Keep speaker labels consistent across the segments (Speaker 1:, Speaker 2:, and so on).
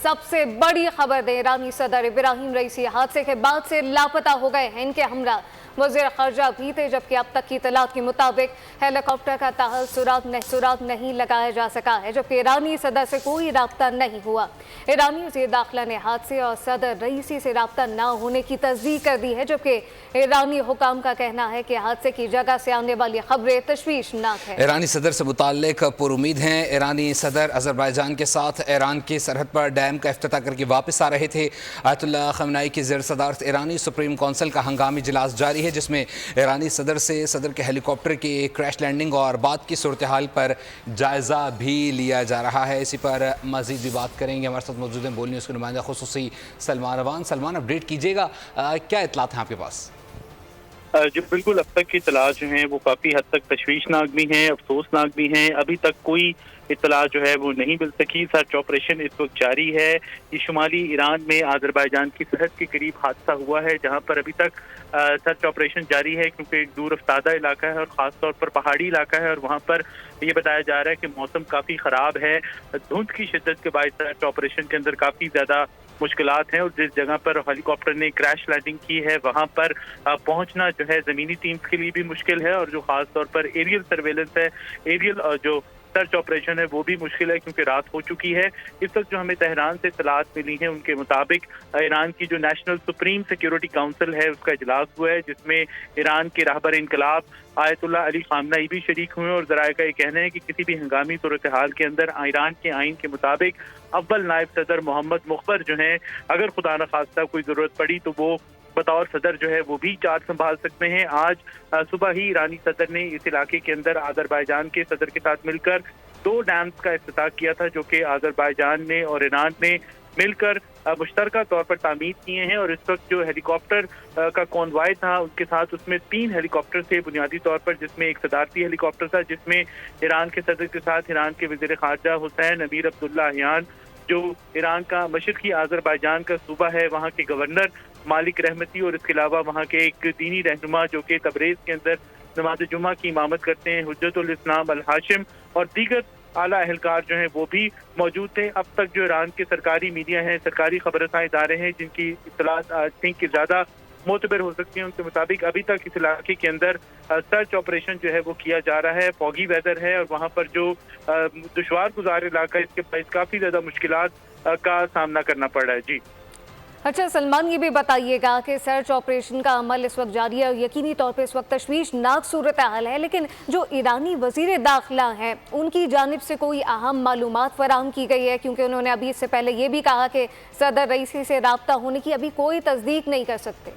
Speaker 1: सबसे बड़ी खबर दें, ईरानी सदर इब्राहिम रईसी हादसे के बाद से लापता हो गए हैं। इनके हमरा वज़ीर ख़ारजा भी थे, जबकि अब तक की इत्तलात के मुताबिक हेलीकॉप्टर का ताहल सुराग नहीं लगाया जा सका है, जबकि ईरानी सदर से कोई राब्ता नहीं हुआ। ईरानी वज़ीर दाखिला ने हादसे और सदर रईसी से राब्ता न होने की तस्दीक कर दी है, जबकि ईरानी हुकाम का कहना है कि हादसे की जगह से आने वाली खबरें तशवीशनाक है।
Speaker 2: ईरानी सदर से मुताल्लिक पुरुमीद हैं। ईरानी सदर अज़रबैजान के साथ ईरान की सरहद पर डैम का इफ्तिताह करके वापस आ रहे थे। आयतुल्लाह खमनाई की ज़ेर सदारत ईरानी सुप्रीम कौंसिल का हंगामी इजलास जारी है, जिसमें ईरानी सदर से सदर के हेलीकॉप्टर की क्रैश लैंडिंग और बाद की सूरत हाल पर जायज़ा भी लिया जा रहा है। इसी पर मज़ीद भी बात करेंगे। हमारे साथ मौजूद हैं बोल न्यूज़ के नुमाइंदा खुसूसी सलमान अवान। सलमान, अपडेट कीजिएगा, क्या इत्तलात हैं आपके पास?
Speaker 3: जो बिल्कुल अब तक की इत्तलात जो हैं वो काफ़ी हद तक तशवीशनाक भी हैं, अफसोसनाक भी हैं। अभी तक कोई इत्तला जो है वो नहीं मिल सकी। सर्च ऑपरेशन इस वक्त जारी है। ये शुमाली ईरान में अज़रबैजान की सरहद के करीब हादसा हुआ है, जहाँ पर अभी तक सर्च ऑपरेशन जारी है, क्योंकि एक दूर अफ्तादा इलाका है और ख़ास तौर पर पहाड़ी इलाका है, और वहाँ पर ये बताया जा रहा है कि मौसम काफ़ी ख़राब है। धुंध की शिद्दत के बाद सर्च ऑपरेशन के अंदर काफ़ी ज़्यादा मुश्किलात हैं, और जिस जगह पर हेलीकॉप्टर ने क्रैश लैंडिंग की है वहाँ पर पहुँचना जो है ज़मीनी टीम्स के लिए भी मुश्किल है, और जो ख़ास तौर पर एरियल सर्वेलेंस है, एरियल जो सर्च ऑपरेशन है वो भी मुश्किल है, क्योंकि रात हो चुकी है। इस वक्त जो हमें तेहरान से इत्तलात मिली हैं उनके मुताबिक ईरान की जो नेशनल सुप्रीम सिक्योरिटी काउंसिल है उसका इजलास हुआ है, जिसमें ईरान के रहबर इनकलाब आयतुल्लाह अली खामनाई भी शरीक हुए, और ज़राए का ये कहना है कि किसी भी हंगामी सूरत हाल के अंदर ईरान के आइन के मुताबिक अव्वल नायब सदर मोहम्मद मुख्बर जो हैं, अगर खुदा न खास्ता कोई ज़रूरत पड़ी तो वो बतौर सदर जो है वो भी चार्ज संभाल सकते हैं। आज सुबह ही ईरानी सदर ने इस इलाके के अंदर अज़रबैजान के सदर के साथ मिलकर 2 डैम्स का इफ्तिताह किया था, जो कि अज़रबैजान ने और ईरान ने मिलकर मुश्तरका तौर पर तामीर किए हैं। और इस वक्त जो हेलीकॉप्टर का कॉन्वॉय था उनके साथ, उसमें 3 हेलीकॉप्टर थे बुनियादी तौर पर, जिसमें एक सदारती हेलीकॉप्टर था जिसमें ईरान के सदर के साथ ईरान के वज़ीर ख़ारजा हुसैन अमीर अब्दुल्लाहियान, जो ईरान का मशरक़ी अज़रबैजान का सूबा है, वहाँ के गवर्नर मालिक रहमती, और इसके अलावा वहाँ के एक दीनी रहनुमा जो कि तबरेज़ के अंदर नमाज जुम्मा की इमामत करते हैं, हुज्जतुल इस्लाम अल हाशिम, और दीगर आला अहलकार जो हैं वो भी मौजूद थे। अब तक जो ईरान के सरकारी मीडिया हैं, सरकारी खबरसां इदारे हैं, जिनकी इत्तलात आई थिंक कि ज़्यादा मोतबर हो सकती हैं, उनके मुताबिक अभी तक इस इलाके के अंदर सर्च ऑपरेशन जो है वो किया जा रहा है। फॉगी वेदर है, और वहाँ पर जो दुश्वार गुजार इलाका है, इसके पास काफ़ी ज़्यादा मुश्किलात का सामना करना पड़ रहा है। जी
Speaker 1: अच्छा सलमान, ये भी बताइएगा कि सर्च ऑपरेशन का अमल इस वक्त जारी है और यकीनी तौर पे इस वक्त तशवीशनाक सूरत हाल है, लेकिन जो ईरानी वज़ीर दाखिला हैं उनकी जानिब से कोई अहम मालूमात फराहम की गई है? क्योंकि उन्होंने अभी इससे पहले ये भी कहा कि सदर रईसी से राब्ता होने की अभी कोई तस्दीक नहीं कर सकते।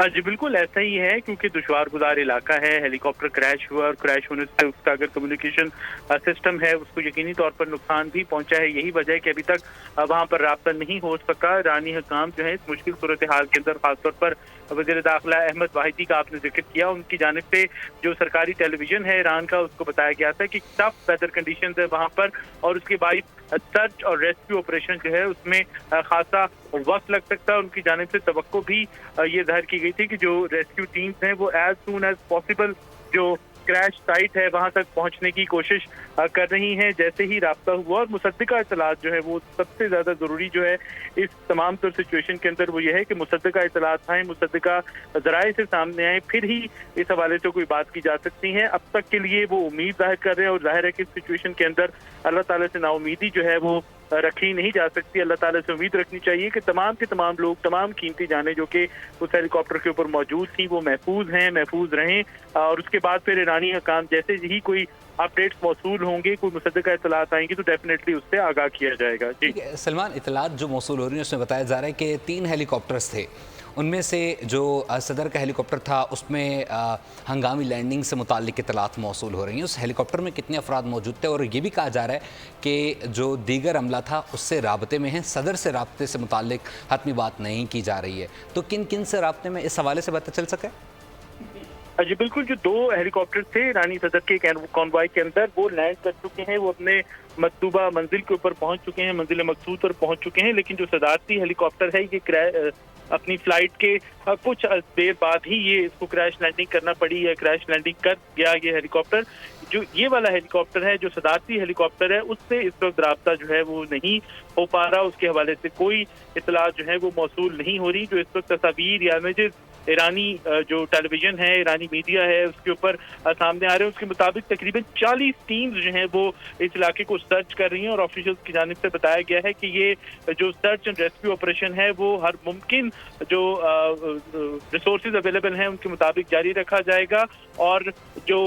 Speaker 3: जी बिल्कुल ऐसा ही है, क्योंकि दुश्वार गुजार इलाका है, हेलीकॉप्टर क्रैश हुआ और क्रैश होने से उसका अगर कम्युनिकेशन सिस्टम है उसको यकीनी तौर पर नुकसान भी पहुंचा है। यही वजह है कि अभी तक वहां पर राब्ता नहीं हो सका। ईरानी हुकाम जो है इस मुश्किल सूरत हाल के अंदर, खासतौर पर वज़ीर दाखिला अहमद वाहिदी का आपने जिक्र किया, उनकी जानिब से जो सरकारी टेलीविजन है ईरान का, उसको बताया गया था कि टफ वेदर कंडीशन है वहाँ पर, और उसके बाद सर्च और रेस्क्यू ऑपरेशन जो है उसमें खासा वक्त लग सकता है। उनकी जानिब से तवक्को भी ये जाहिर की गई थी कि जो रेस्क्यू टीम्स हैं वो एज सून एज पॉसिबल जो क्रैश साइट है वहां तक पहुंचने की कोशिश कर रही हैं। जैसे ही राब्ता हुआ, और मुसद्दका इत्तलात जो है वो सबसे ज्यादा जरूरी जो है इस तमाम तर सिचुएशन के अंदर वो ये है कि मुसद्दका इत्तलात आए, मुसद्दका ज़राए से सामने आए, फिर ही इस हवाले से कोई बात की जा सकती है। अब तक के लिए वो उम्मीद जाहिर कर रहे हैं, और जाहिर है कि इस सिचुएशन के अंदर अल्लाह ताला से नाउमीदी जो है वो रखी नहीं जा सकती। अल्लाह ताला से उम्मीद रखनी चाहिए कि तमाम के तमाम लोग, तमाम कीमती जाने जो कि उस हेलीकॉप्टर के ऊपर मौजूद थी वो महफूज हैं, महफूज रहें। और उसके बाद फिर ईरानी हुकाम जैसे ही कोई अपडेट्स मौसूल होंगे, कोई मुसद्दका इत्तलात आएंगी तो डेफिनेटली उससे आगाह किया जाएगा। जी
Speaker 2: सलमान, इत्तलात जो मौसूल हो रही है उसमें बताया जा रहा है कि 3 हेलीकॉप्टर्स थे, उनमें से जो सदर का हेलीकॉप्टर था उसमें हंगामी लैंडिंग से मुताल्लिक इत्तलात मौसूल हो रही हैं। उस हेलीकॉप्टर में कितने अफराद मौजूद थे, और ये भी कहा जा रहा है कि जो दीगर अमला था उससे राब्ते में हैं, सदर से राब्ते से मुताल्लिक हतमी बात नहीं की जा रही है। तो किन किन से राब्ते में, इस हवाले से पता चल सके?
Speaker 3: जी बिल्कुल, जो 2 हेलीकॉप्टर थे ईरानी सदर के कॉन्वॉय के अंदर वो लैंड कर चुके हैं, वो अपने मतलूबा मंजिल के ऊपर पहुंच चुके हैं, मंजिल मकसूद पर पहुंच चुके हैं। लेकिन जो सदारती हेलीकॉप्टर है ये अपनी फ्लाइट के कुछ देर बाद ही ये इसको क्रैश लैंडिंग करना पड़ी, या क्रैश लैंडिंग कर गया ये हेलीकॉप्टर, जो ये वाला हेलीकॉप्टर है, जो सदारती हेलीकॉप्टर है, उससे इस वक्त राब्ता जो है वो नहीं हो पा रहा। उसके हवाले से कोई इतला जो है वो मौसूल नहीं हो रही। जो इस वक्त तस्वीर या इमेजेस ईरानी जो टेलीविजन है, ईरानी मीडिया है, उसके ऊपर सामने आ रहे हैं, उसके मुताबिक तकरीबन 40 टीम्स जो हैं वो इस इलाके को सर्च कर रही हैं और ऑफिशियल्स की जानिब से बताया गया है कि ये जो सर्च एंड रेस्क्यू ऑपरेशन है वो हर मुमकिन जो रिसोर्सेज अवेलेबल हैं उनके मुताबिक जारी रखा जाएगा। और जो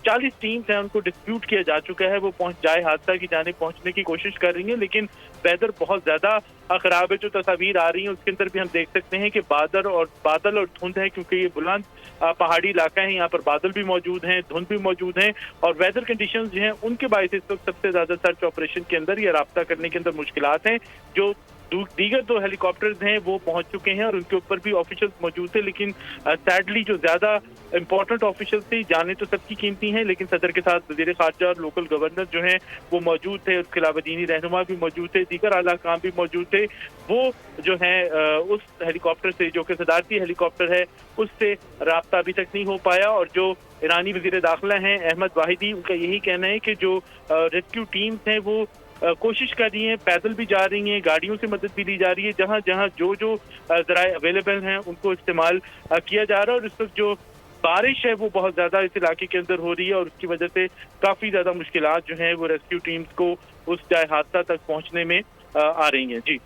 Speaker 3: 40 टीम्स हैं उनको डिस्प्यूट किया जा चुका है, वो पहुंच जाए हादसा की जानिब पहुंचने की कोशिश कर रही हैं, लेकिन वेदर बहुत ज्यादा खराब है। जो तस्वीर आ रही है उसके अंदर भी हम देख सकते हैं कि बादल और धुंध है, क्योंकि ये बुलंद पहाड़ी इलाका है, यहाँ पर बादल भी मौजूद हैं, धुंध भी मौजूद हैं और वेदर कंडीशंस जो हैं उनके बायस इस वक्त सबसे ज्यादा सर्च ऑपरेशन के अंदर या राब्ता करने के अंदर मुश्किलात हैं। जो दीगर 2 हेलीकॉप्टर्स हैं वो पहुंच चुके हैं और उनके ऊपर भी ऑफिशियल्स मौजूद थे, लेकिन सैडली जो ज्यादा इंपॉर्टेंट ऑफिशियल्स थे, जाने तो सबकी कीमती हैं, लेकिन सदर के साथ वजीर खारजा और लोकल गवर्नर जो हैं वो मौजूद थे। उसके अलावा दीनी रहनुमा भी मौजूद थे, दीगर आला काम भी मौजूद थे। वो जो है उस हेलीकॉप्टर से, जो कि सदारती हेलीकॉप्टर है, उससे राब्ता अभी तक नहीं हो पाया। और जो ईरानी वजीर दाखिला हैं अहमद वाहिदी, उनका यही कहना है कि जो रेस्क्यू टीम्स हैं वो कोशिश कर रही हैं, पैदल भी जा रही हैं, गाड़ियों से मदद भी ली जा रही है, जहां जहां जो ज़राए अवेलेबल हैं उनको इस्तेमाल किया जा रहा है। और इस वक्त जो बारिश है वो बहुत ज्यादा इस इलाके के अंदर हो रही है और उसकी वजह से काफी ज्यादा मुश्किलात जो हैं वो रेस्क्यू टीम्स को उस जाए हादसा तक पहुंचने में आ रही हैं। जी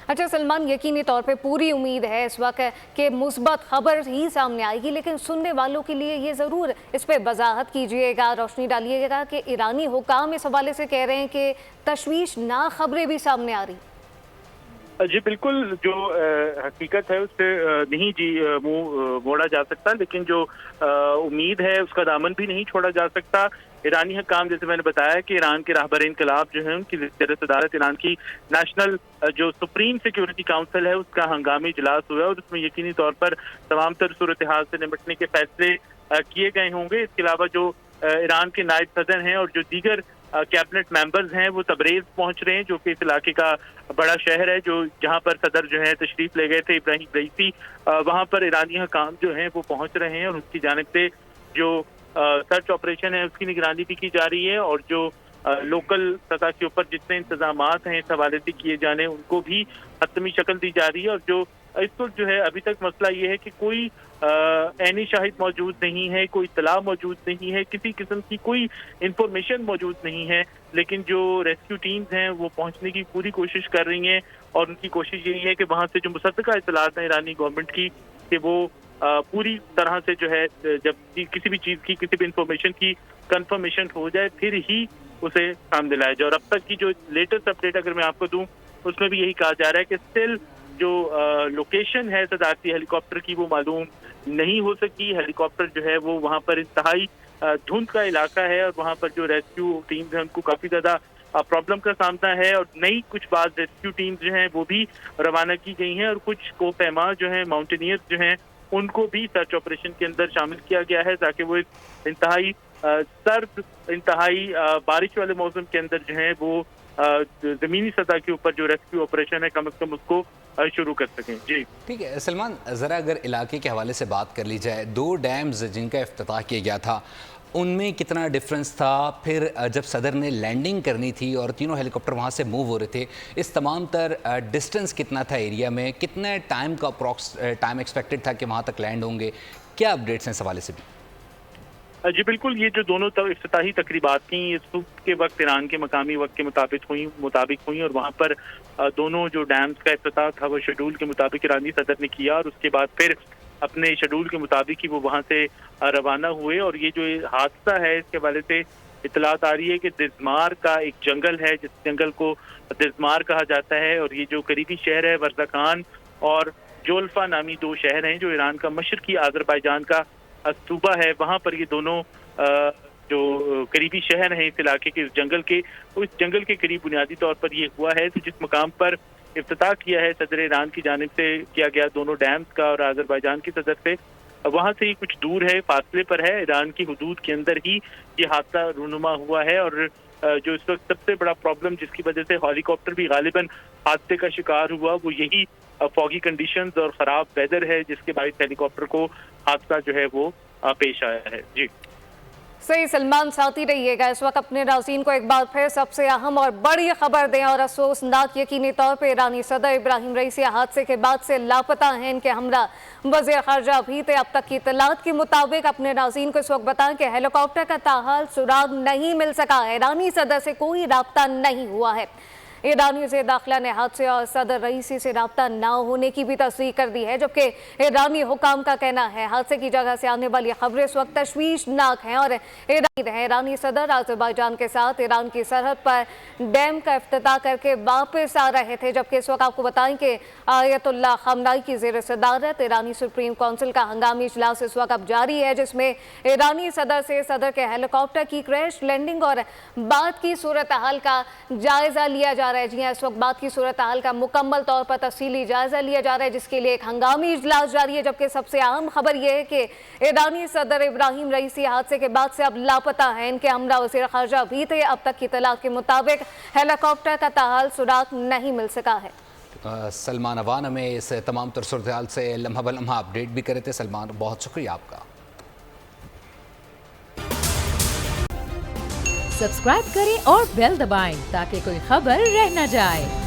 Speaker 1: अच्छा सलमान, यकीनी तौर पे पूरी उम्मीद है इस वक्त कि मुस्बत खबर ही सामने आएगी, लेकिन सुनने वालों के लिए ये ज़रूर इस पर वजाहत कीजिएगा, रोशनी डालिएगा कि ईरानी हुकाम इस हवाले से कह रहे हैं कि तशवीशनाक खबरें भी सामने आ रही।
Speaker 3: जी बिल्कुल, जो हकीकत है उससे नहीं जी मुंह मोड़ा जा सकता, लेकिन जो उम्मीद है उसका दामन भी नहीं छोड़ा जा सकता। ईरानी हकाम, जैसे मैंने बताया कि ईरान के रहबर इनकलाब जो है उनकी ज़ेर सदारत ईरान की नेशनल जो सुप्रीम सिक्योरिटी काउंसिल है उसका हंगामी इजलास हुआ है और उसमें यकीनी तौर पर तमाम तर सूरत हाल से निपटने के फैसले किए गए होंगे। इसके अलावा जो ईरान के नायब सदर हैं और जो दीगर कैबिनेट मेंबर्स हैं वो तबरेज पहुंच रहे हैं, जो कि इस इलाके का बड़ा शहर है, जो जहां पर सदर जो है तशरीफ ले गए थे इब्राहिम रईसी, वहां पर ईरानी हकाम जो हैं वो पहुंच रहे हैं और उनकी जानिब से जो सर्च ऑपरेशन है उसकी निगरानी भी की जा रही है और जो लोकल सतह के ऊपर जितने इंतजामात हैं इस हवाले से किए जाने उनको भी हतमी शक्ल दी जा रही है। और जो इस वक्त जो है अभी तक मसला ये है कि कोई ऐनी शाहिद मौजूद नहीं है, कोई इत्तला मौजूद नहीं है, किसी किस्म की कोई इंफॉर्मेशन मौजूद नहीं है, लेकिन जो रेस्क्यू टीम्स हैं वो पहुंचने की पूरी कोशिश कर रही हैं और उनकी कोशिश यही है कि वहां से जो मुसद्दका इत्तलात हैं ईरानी गवर्नमेंट की कि वो पूरी तरह से जो है जब किसी भी चीज़ की, किसी भी इंफॉर्मेशन की कंफर्मेशन हो जाए फिर ही उसे सामने लाया जाए। और अब तक की जो लेटेस्ट अपडेट अगर मैं आपको दूं उसमें भी यही कहा जा रहा है कि स्टिल जो लोकेशन है सदारती हेलीकॉप्टर की वो मालूम नहीं हो सकी। हेलीकॉप्टर जो है वो वहाँ पर इंतहाई धुंध का इलाका है और वहाँ पर जो रेस्क्यू टीम्स हैं उनको काफ़ी ज़्यादा प्रॉब्लम का सामना है और नई कुछ बाद रेस्क्यू टीम्स जो हैं वो भी रवाना की गई हैं और कुछ को पैमा जो हैं माउंटेनियर्स जो हैं उनको भी सर्च ऑपरेशन के अंदर शामिल किया गया है ताकि वो इंतहाई सर्द, इंतहाई बारिश वाले मौसम के अंदर जो है वो जमीनी सतह के ऊपर जो रेस्क्यू ऑपरेशन है कम से कम उसको शुरू कर सकें। जी
Speaker 2: ठीक है सलमान, ज़रा अगर इलाके के हवाले से बात कर ली जाए, 2 डैम्स जिनका इफ्तिताह किया गया था उनमें कितना डिफरेंस था? फिर जब सदर ने लैंडिंग करनी थी और तीनों हेलीकॉप्टर वहाँ से मूव हो रहे थे, इस तमाम तर डिस्टेंस कितना था एरिया में, कितने टाइम का अप्रॉक्स टाइम एक्सपेक्टेड था कि वहाँ तक लैंड होंगे? क्या अपडेट्स हैं इस हवाले से भी?
Speaker 3: जी बिल्कुल, ये जो दोनों इफ्तिताही तकरीबात थी ये सुबह के वक्त ईरान के मकामी वक्त के मुताबिक हुई और वहाँ पर दोनों जो डैम्स का इफ्तिताह था वो शेड्यूल के मुताबिक ईरानी सदर ने किया और उसके बाद फिर अपने शेड्यूल के मुताबिक ही वो वहाँ से रवाना हुए। और ये जो हादसा है इसके हवाले से इतलात आ रही है कि दिजमार का एक जंगल है जिस जंगल को दिजमार कहा जाता है और ये जो करीबी शहर है वर्ज़ाकान और जोल्फा नामी 2 शहर हैं जो ईरान का मशरकी आज़रबाईजान का सूबा है, वहाँ पर ये दोनों जो करीबी शहर हैं इस इलाके के, इस जंगल के, उस जंगल के करीब बुनियादी तौर पर ये हुआ है। तो जिस मकाम पर इफ्तिताह किया है सदर ईरान की जानिब से किया गया दोनों डैम्स का और आज़रबाईजान की सदर से, वहाँ से ही कुछ दूर है, फासले पर है, ईरान की हुदूद के अंदर ही ये हादसा रूनुमा हुआ है। और जो इस वक्त सबसे बड़ा प्रॉब्लम जिसकी वजह से हेलीकॉप्टर भी गालिबन हादसे का शिकार हुआ वो यही फॉगी कंडीशंस और ख़राब वेदर है जिसके बायस हेलीकॉप्टर को हादसा जो है वो पेश आया है। जी
Speaker 1: सही सलमान साथी रहिएगा। इस वक्त अपने नाज़रीन को एक बार फिर सबसे अहम और बड़ी खबर दें और अफसोसनाक यकीनी तौर पर ईरानी सदर इब्राहिम रईसी हादसे के बाद से लापता हैं। इनके हमरा वज़ीर ख़ारजा भी थे। अब तक की इत्तलात के मुताबिक अपने नाज़रीन को इस वक्त बताएं कि हेलीकॉप्टर का ताहाल सुराग नहीं मिल सका। ईरानी सदर से कोई राब्ता नहीं हुआ है। ईरानी वज़ीर दाखिला ने हादसे और सदर रईसी से राब्ता न होने की भी तस्दीक कर दी है, जबकि ईरानी हुकाम का कहना है हादसे की जगह से आने वाली खबरें इस वक्त तशवीशनाक हैं और ईरानी सदर अज़रबैजान के साथ ईरान की सरहद पर डैम का इफ्तिताह करके वापस आ रहे थे। जबकि इस वक्त आपको बताएं कि आयतुल्लाह खमनाई की ज़ेर सदारत ईरानी सुप्रीम काउंसिल का हंगामी इजलास इस वक्त जारी है, जिसमें ईरानी सदर से सदर के हेलीकॉप्टर की क्रैश लैंडिंग और बाद की सूरत हाल का जायजा लिया जा रहा है। जी हाँ, इस वक्त बात की सूरत हाल का मुकम्मल तौर पर तफसीली जायजा लिया जा रहा है, जिसके लिए एक हंगामी इजलास जारी है। जबकि सबसे अहम खबर यह है कि ईरानी सदर इब्राहिम रईसी हादसे के बाद से अब लापता है। इनके हमरा वज़ीर ख़ारजा भी थे। अब तक की इत्तलात के मुताबिक हेलीकॉप्टर का ताहाल सुराग नहीं मिल सका है।
Speaker 2: सलमान अवान हमें इस तमाम तर सूरत से लम्हा ब लम्हा अपडेट भी करे थे। सलमान, बहुत शुक्रिया आपका।
Speaker 4: सब्सक्राइब करें और बेल दबाएं ताकि कोई खबर रह न जाए।